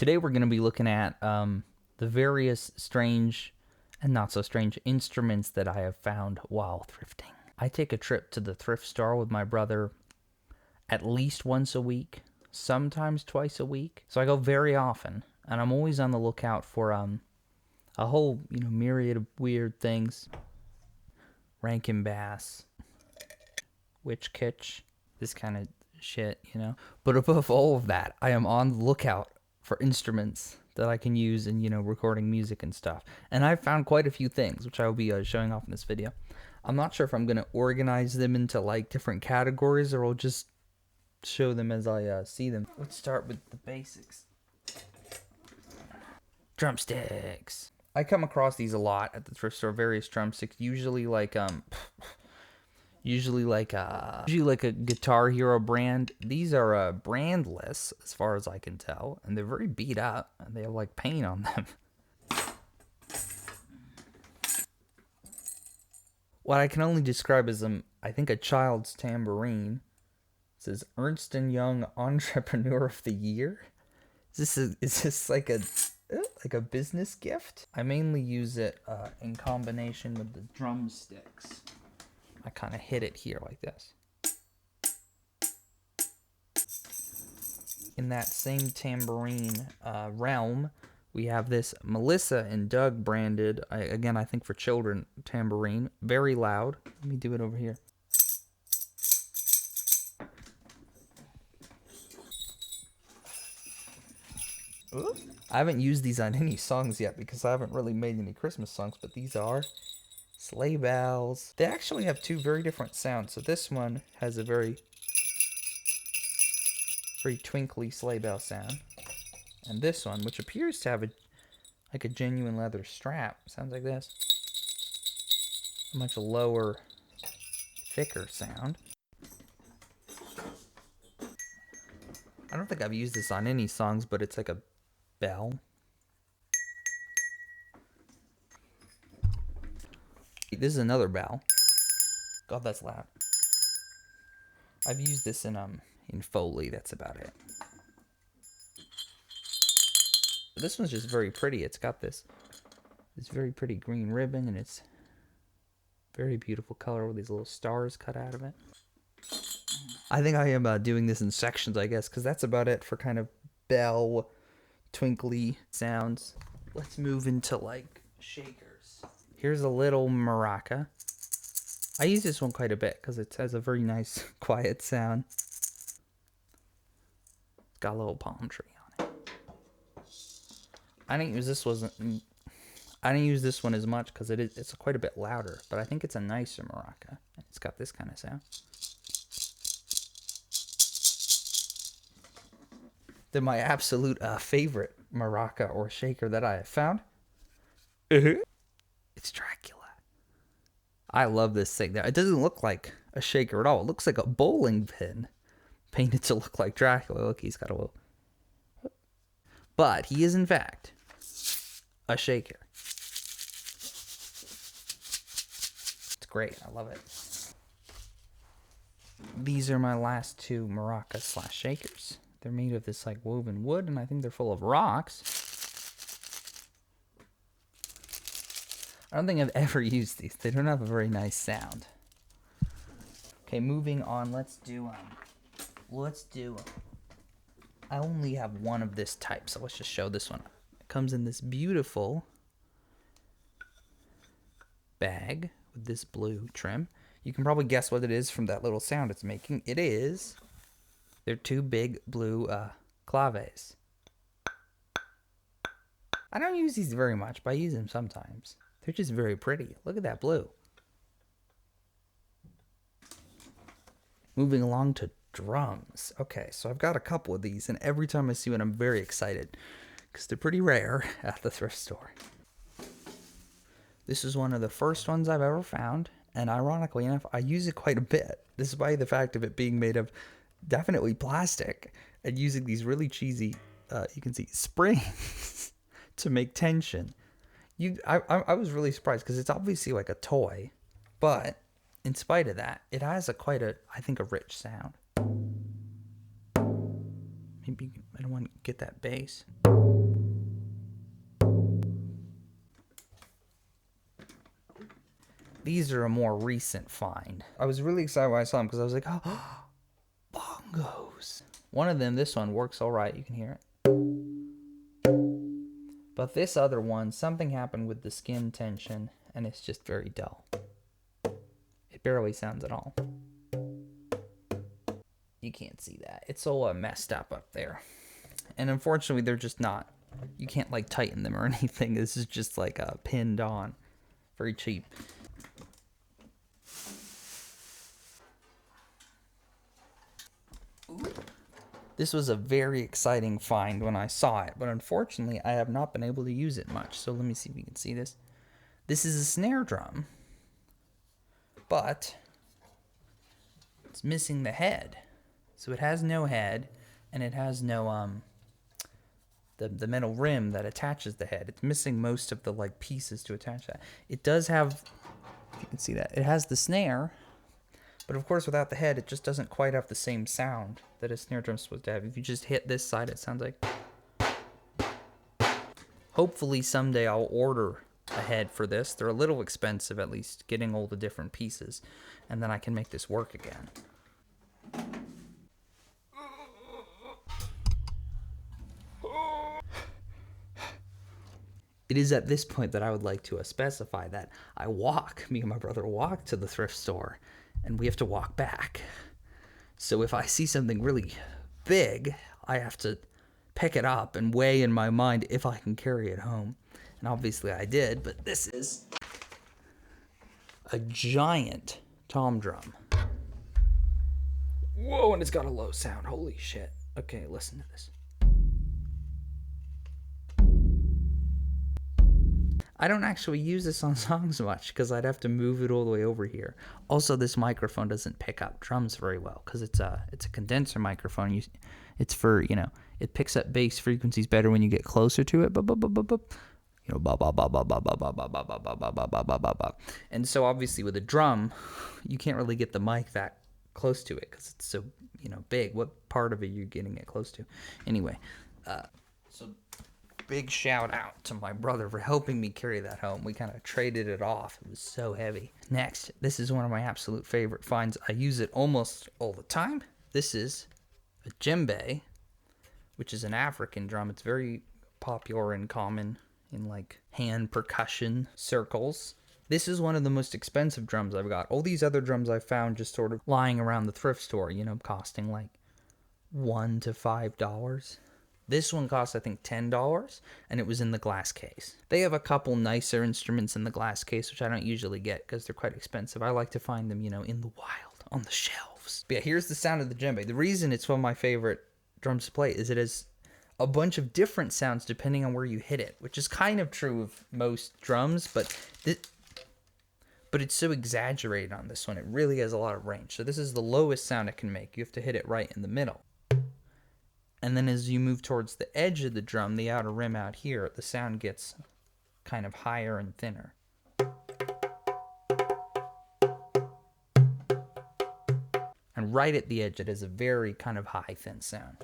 Today we're going to be looking at the various strange and not so strange instruments that I have found while thrifting. I take a trip to the thrift store with my brother at least once a week, sometimes twice a week. So I go very often, and I'm always on the lookout for a whole myriad of weird things. Rankin Bass, Witch Kitch, this kind of shit, But above all of that, I am on the lookout for instruments that I can use in, recording music and stuff. And I've found quite a few things, which I will be showing off in this video. I'm not sure if I'm going to organize them into like different categories or I'll just show them as I see them. Let's start with the basics. Drumsticks. I come across these a lot at the thrift store, various drumsticks, usually like a Guitar Hero brand. These are brandless as far as I can tell, and they're very beat up and they have like paint on them. What I can only describe as I think a child's tambourine. It says Ernst & Young Entrepreneur of the Year. Is this like a business gift? I mainly use it in combination with the drumsticks. I kind of hit it here like this. In that same tambourine realm, we have this Melissa and Doug branded, again, I think for children, tambourine. Very loud. Let me do it over here. Ooh. I haven't used these on any songs yet because I haven't really made any Christmas songs, but these are Sleigh Bells. They actually have two very different sounds. So this one has a very twinkly sleigh bell sound. And this one, which appears to have a genuine leather strap, sounds like this. A much lower, thicker sound. I don't think I've used this on any songs, but it's like a bell. This is another bell. God, that's loud. I've used this in Foley. That's about it. This one's just very pretty. It's got this very pretty green ribbon, and it's very beautiful color with these little stars cut out of it. I think I am doing this in sections, I guess, because that's about it for kind of bell, twinkly sounds. Let's move into like shakers. Here's a little maraca. I use this one quite a bit because it has a very nice quiet sound. It's got a little palm tree on it. I didn't use this one as much because it's quite a bit louder, but I think it's a nicer maraca. It's got this kind of sound. Then my absolute favorite maraca or shaker that I have found. It's Dracula. I love this thing. It doesn't look like a shaker at all. It looks like a bowling pin painted to look like Dracula. Look, he's got a little... But he is, in fact, a shaker. It's great. I love it. These are my last two maracas / shakers. They're made of this like woven wood, and I think they're full of rocks. I don't think I've ever used these. They don't have a very nice sound. Okay, moving on. Let's do I only have one of this type, so let's just show this one. It comes in this beautiful bag with this blue trim. You can probably guess what it is from that little sound it's making. They're two big blue claves. I don't use these very much, but I use them sometimes. They're just very pretty. Look at that blue. Moving along to drums. Okay, so I've got a couple of these, and every time I see one, I'm very excited because they're pretty rare at the thrift store. This is one of the first ones I've ever found, and ironically enough, I use it quite a bit, despite the fact of it being made of definitely plastic and using these really cheesy, you can see, springs to make tension. I was really surprised because it's obviously like a toy, but in spite of that, it has I think a rich sound. Maybe I don't want to get that bass. These are a more recent find. I was really excited when I saw them because I was like, oh, bongos. One of them, this one, works all right. You can hear it. But this other one, something happened with the skin tension, and it's just very dull. It barely sounds at all. You can't see that. It's all messed up there. And unfortunately, they're just not. You can't like tighten them or anything. This is just like pinned on. Very cheap. Ooh. This was a very exciting find when I saw it, but unfortunately, I have not been able to use it much. So let me see if you can see this. This is a snare drum, but it's missing the head. So it has no head, and it has no the metal rim that attaches the head. It's missing most of the like pieces to attach that. It does have, if you can see that, it has the snare, but of course without the head, it just doesn't quite have the same sound that a snare drum's supposed to have. If you just hit this side, it sounds like. Hopefully someday I'll order a head for this. They're a little expensive, at least getting all the different pieces, and then I can make this work again. It is at this point that I would like to specify that me and my brother walk to the thrift store, and we have to walk back. So if I see something really big, I have to pick it up and weigh in my mind if I can carry it home. And obviously I did, but this is a giant tom drum. Whoa, and it's got a low sound. Holy shit. Okay, listen to this. I don't actually use this on songs much because I'd have to move it all the way over here. Also, this microphone doesn't pick up drums very well because it's a condenser microphone. It's for, it picks up bass frequencies better when you get closer to it. And so obviously with a drum, you can't really get the mic that close to it because it's so, big. What part of it you're getting it close to? Anyway, so big shout out to my brother for helping me carry that home. We kind of traded it off. It was so heavy. Next, this is one of my absolute favorite finds. I use it almost all the time. This is a djembe, which is an African drum. It's very popular and common in like hand percussion circles. This is one of the most expensive drums I've got. All these other drums I found just sort of lying around the thrift store, costing like $1 to $5. This one cost, I think, $10, and it was in the glass case. They have a couple nicer instruments in the glass case, which I don't usually get because they're quite expensive. I like to find them, in the wild, on the shelves. But yeah, here's the sound of the djembe. The reason it's one of my favorite drums to play is it has a bunch of different sounds depending on where you hit it, which is kind of true of most drums, but it's so exaggerated on this one. It really has a lot of range. So this is the lowest sound it can make. You have to hit it right in the middle. And then as you move towards the edge of the drum, the outer rim out here, the sound gets kind of higher and thinner. And right at the edge, it has a very kind of high, thin sound.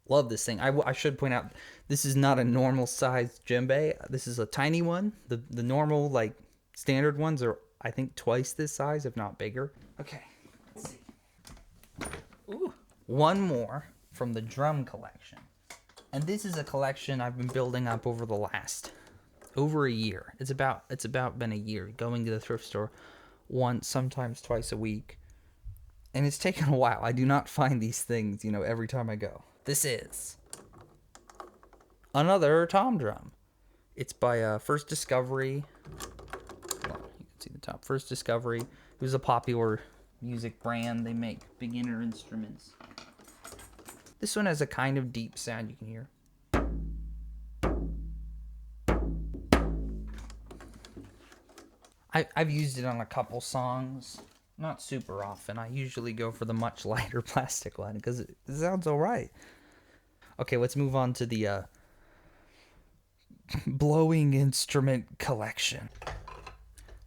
Love this thing. I should point out, this is not a normal sized djembe. This is a tiny one. The normal, like, standard ones are, I think, twice this size, if not bigger. Okay, let's see. Ooh. One more from the drum collection. And this is a collection I've been building up over the last over a year. It's about been a year, going to the thrift store once, sometimes twice a week. And it's taken a while. I do not find these things, every time I go. This is another tom drum. It's by First Discovery. Hold on, you can see the top. First Discovery. It was a popular music brand. They make beginner instruments. This one has a kind of deep sound you can hear. I've used it on a couple songs. Not super often. I usually go for the much lighter plastic one because it sounds alright. Okay, let's move on to the blowing instrument collection.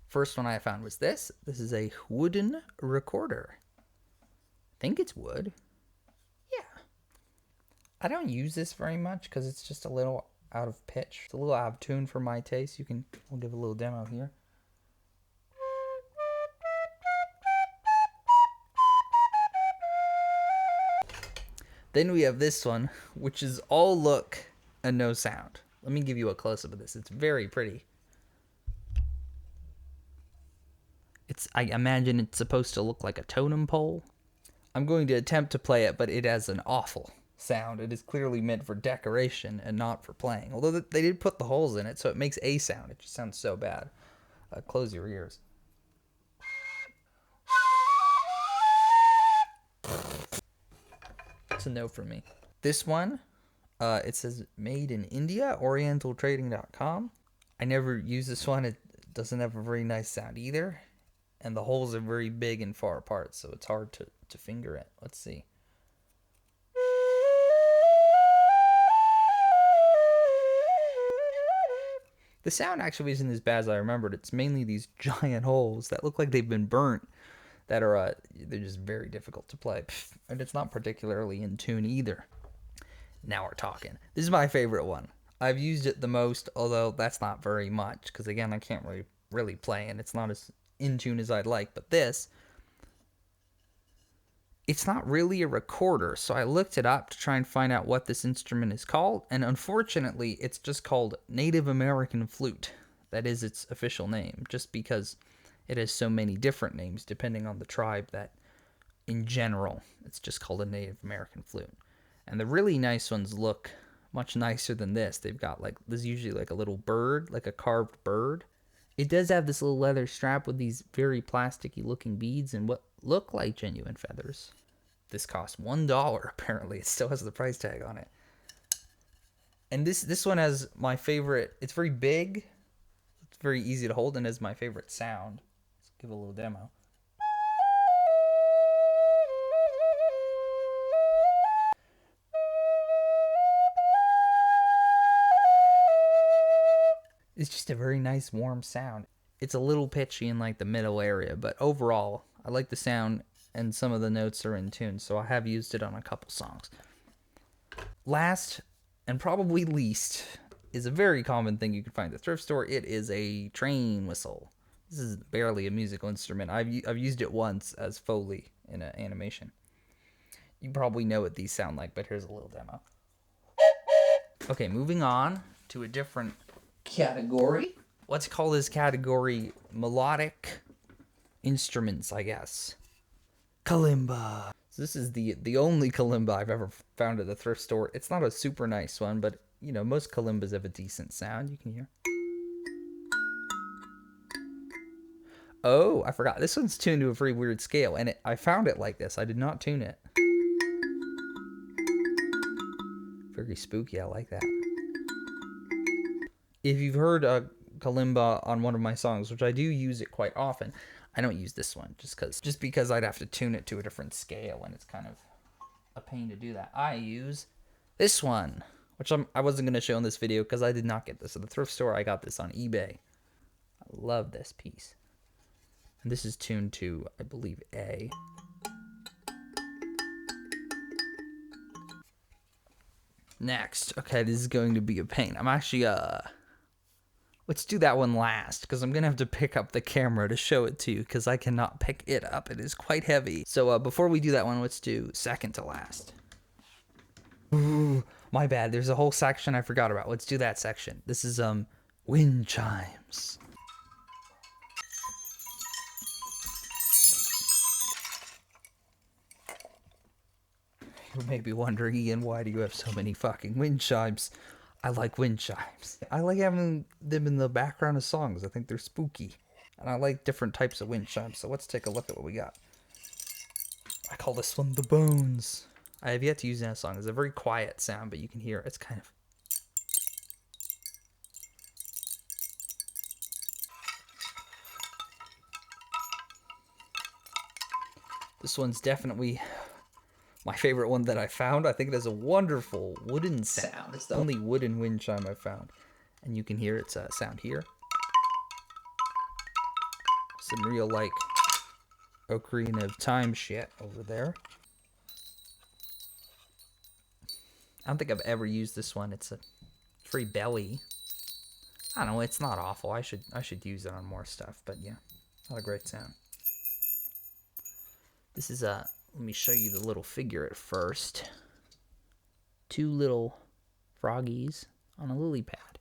First one I found was this. This is a wooden recorder. I think it's wood. Yeah. I don't use this very much because it's just a little out of pitch. It's a little out of tune for my taste. We'll give a little demo here. Then we have this one, which is all look and no sound. Let me give you a close-up of this. It's very pretty. I imagine it's supposed to look like a totem pole. I'm going to attempt to play it, but it has an awful sound. It is clearly meant for decoration and not for playing. Although they did put the holes in it, so it makes a sound. It just sounds so bad. Close your ears. It's a no for me. This one, it says made in India, orientaltrading.com. I never use this one. It doesn't have a very nice sound either. And the holes are very big and far apart, so it's hard to finger it. Let's see. The sound actually isn't as bad as I remembered. It's mainly these giant holes that look like they've been burnt that are they're just very difficult to play. And it's not particularly in tune either. Now we're talking. This is my favorite one. I've used it the most, although that's not very much, because again, I can't really play, and it's not as in tune as I'd like. But this, it's not really a recorder, so I looked it up to try and find out what this instrument is called, and unfortunately, it's just called Native American Flute. That is its official name, just because it has so many different names depending on the tribe that, in general, it's just called a Native American Flute. And the really nice ones look much nicer than this. They've got there's usually like a little bird, like a carved bird. It does have this little leather strap with these very plasticky looking beads and what look like genuine feathers. This costs $1 apparently. It still has the price tag on it. And this one has my favorite. It's very big. It's very easy to hold and has my favorite sound. Let's give a little demo. It's just a very nice warm sound. It's a little pitchy in the middle area, but overall, I like the sound and some of the notes are in tune, so I have used it on a couple songs. Last, and probably least, is a very common thing you can find at the thrift store. It is a train whistle. This is barely a musical instrument. I've used it once as Foley in an animation. You probably know what these sound like, but here's a little demo. Okay, moving on to a different category. Let's call this category melodic instruments, I guess. Kalimba. So this is the only kalimba I've ever found at the thrift store. It's not a super nice one, but most kalimbas have a decent sound. You can hear. Oh, I forgot. This one's tuned to a very weird scale, and I found it like this. I did not tune it. Very spooky. I like that. If you've heard kalimba on one of my songs, which I do use it quite often, I don't use this one just because I'd have to tune it to a different scale, and it's kind of a pain to do that. I use this one, which I wasn't going to show in this video because I did not get this at the thrift store. I got this on eBay. I love this piece. And this is tuned to, I believe, A. Next. Okay, this is going to be a pain. I'm actually, let's do that one last, because I'm going to have to pick up the camera to show it to you, because I cannot pick it up. It is quite heavy. So before we do that one, let's do second to last. Ooh, my bad. There's a whole section I forgot about. Let's do that section. This is wind chimes. You may be wondering, Ian, why do you have so many fucking wind chimes? I like wind chimes. I like having them in the background of songs. I think they're spooky. And I like different types of wind chimes. So let's take a look at what we got. I call this one the bones. I have yet to use it in a song. It's a very quiet sound, but you can hear it's kind of... This one's definitely my favorite one that I found. I think it has a wonderful wooden sound. It's the only wooden wind chime I've found. And you can hear its sound here. Some real, Ocarina of Time shit over there. I don't think I've ever used this one. It's very belly. I don't know, it's not awful. I should use it on more stuff, but yeah, not a great sound. This is let me show you the little figure at first. 2 little froggies on a lily pad.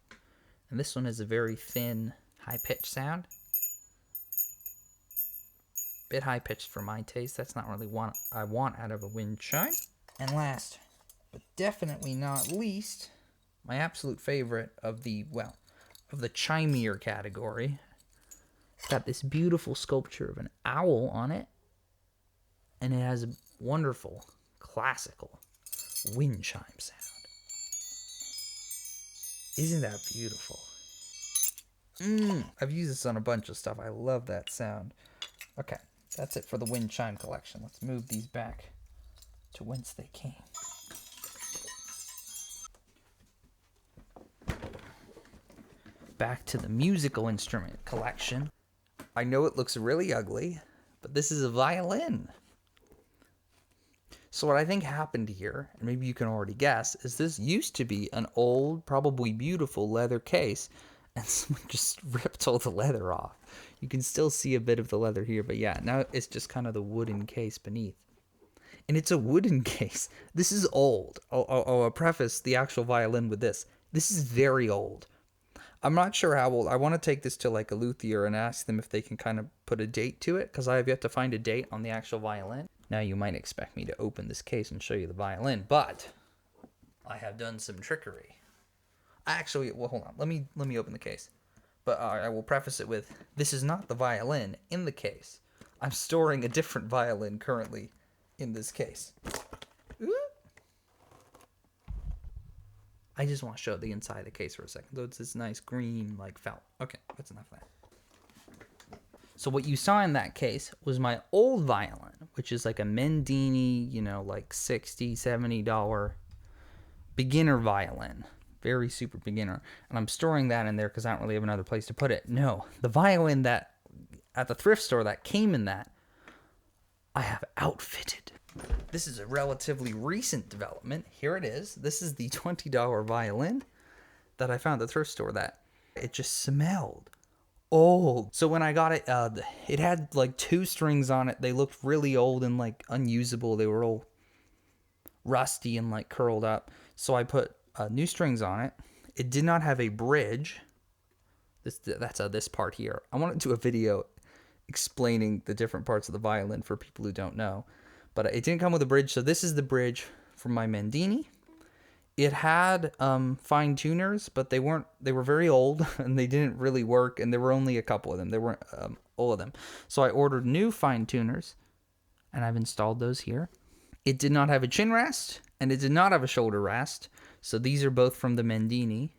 And this one is a very thin, high-pitched sound. Bit high-pitched for my taste. That's not really what I want out of a wind chime. And last, but definitely not least, my absolute favorite of the chimier category. It's got this beautiful sculpture of an owl on it. And it has a wonderful, classical wind chime sound. Isn't that beautiful? I've used this on a bunch of stuff. I love that sound. Okay, that's it for the wind chime collection. Let's move these back to whence they came. Back to the musical instrument collection. I know it looks really ugly, but this is a violin. So what I think happened here, and maybe you can already guess, is this used to be an old, probably beautiful leather case, and someone just ripped all the leather off. You can still see a bit of the leather here, but yeah, now it's just kind of the wooden case beneath. And it's a wooden case. This is old. I'll preface the actual violin with this. This is very old. I'm not sure how old. I want to take this to like a luthier and ask them if they can kind of put a date to it, because I have yet to find a date on the actual violin. Now you might expect me to open this case and show you the violin, but I have done some trickery. Actually, well, hold on. Let me open the case. But I will preface it with, this is not the violin in the case. I'm storing a different violin currently in this case. Ooh. I just want to show the inside of the case for a second. So it's this nice green, like, felt. Okay, that's enough of that. So what you saw in that case was my old violin, which is like a Mendini, like $60, $70 beginner violin. Very super beginner. And I'm storing that in there because I don't really have another place to put it. No, the violin that at the thrift store that came in that, I have outfitted. This is a relatively recent development. Here it is. This is the $20 violin that I found at the thrift store that it just smelled old. So when I got it, it had like 2 strings on it. They looked really old and like unusable. They were all rusty and like curled up. So I put new strings on it. It did not have a bridge. That's this part here. I want to do a video explaining the different parts of the violin for people who don't know. But it didn't come with a bridge. So this is the bridge for my Mendini. It had fine tuners, but they were very old and they didn't really work. And there were only a couple of them. There weren't all of them. So I ordered new fine tuners and I've installed those here. It did not have a chin rest and it did not have a shoulder rest. So these are both from the Mendini.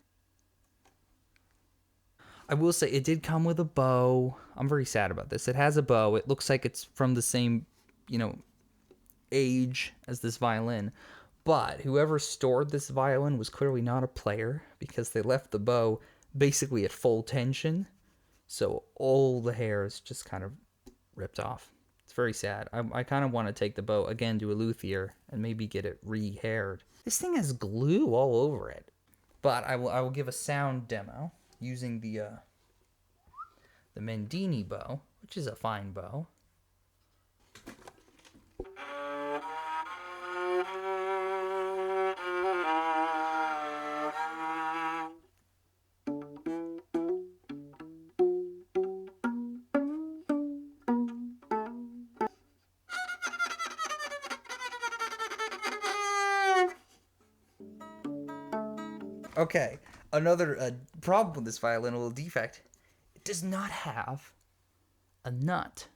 I will say it did come with a bow. I'm very sad about this. It has a bow. It looks like it's from the same, age as this violin. But whoever stored this violin was clearly not a player because they left the bow basically at full tension. So all the hair is just kind of ripped off. It's very sad. I kind of want to take the bow again to a luthier and maybe get it re-haired. This thing has glue all over it. But I will give a sound demo using the Mendini bow, which is a fine bow. Okay, another problem with this violin, a little defect, it does not have a nut.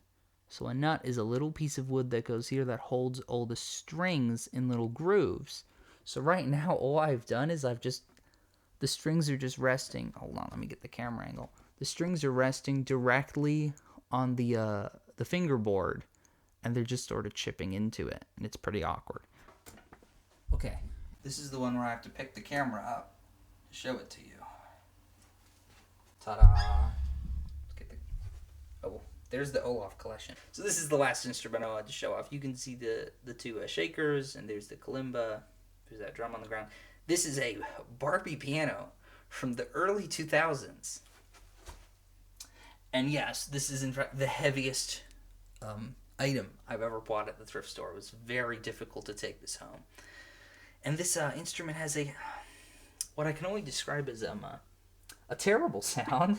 So a nut is a little piece of wood that goes here that holds all the strings in little grooves. So right now, all I've done is the strings are just resting. Hold on, let me get the camera angle. The strings are resting directly on the fingerboard, and they're just sort of chipping into it, and it's pretty awkward. Okay, this is the one where I have to pick the camera up. Show it to you. Ta-da! Let's get there's the Olaf collection. So this is the last instrument I wanted to show off. You can see the 2 shakers, and there's the Kalimba. There's that drum on the ground. This is a Barbie piano from the early 2000s. And yes, this is in fact the heaviest item I've ever bought at the thrift store. It was very difficult to take this home. And this instrument has what I can only describe as a terrible sound.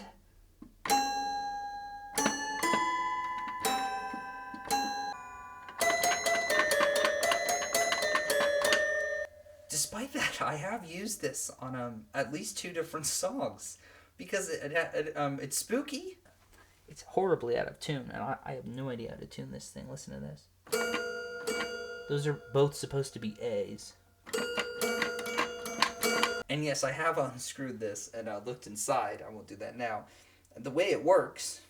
Despite that, I have used this on at least 2 different songs because it's spooky. It's horribly out of tune, and I have no idea how to tune this thing. Listen to this. Those are both supposed to be A's. And yes, I have unscrewed this and looked inside. I won't do that now. The way it works,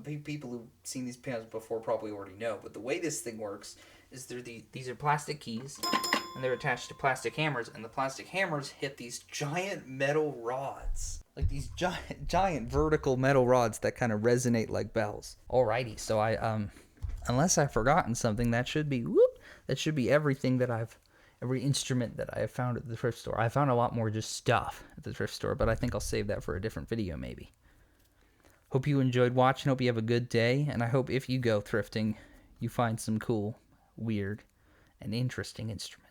people who've seen these pianos before probably already know, but the way this thing works is these are plastic keys, and they're attached to plastic hammers, and the plastic hammers hit these giant metal rods. Like these giant vertical metal rods that kind of resonate like bells. Alrighty, so unless I've forgotten something, that should be everything every instrument that I have found at the thrift store. I found a lot more just stuff at the thrift store, but I think I'll save that for a different video maybe. Hope you enjoyed watching, hope you have a good day, and I hope if you go thrifting, you find some cool, weird, and interesting instruments.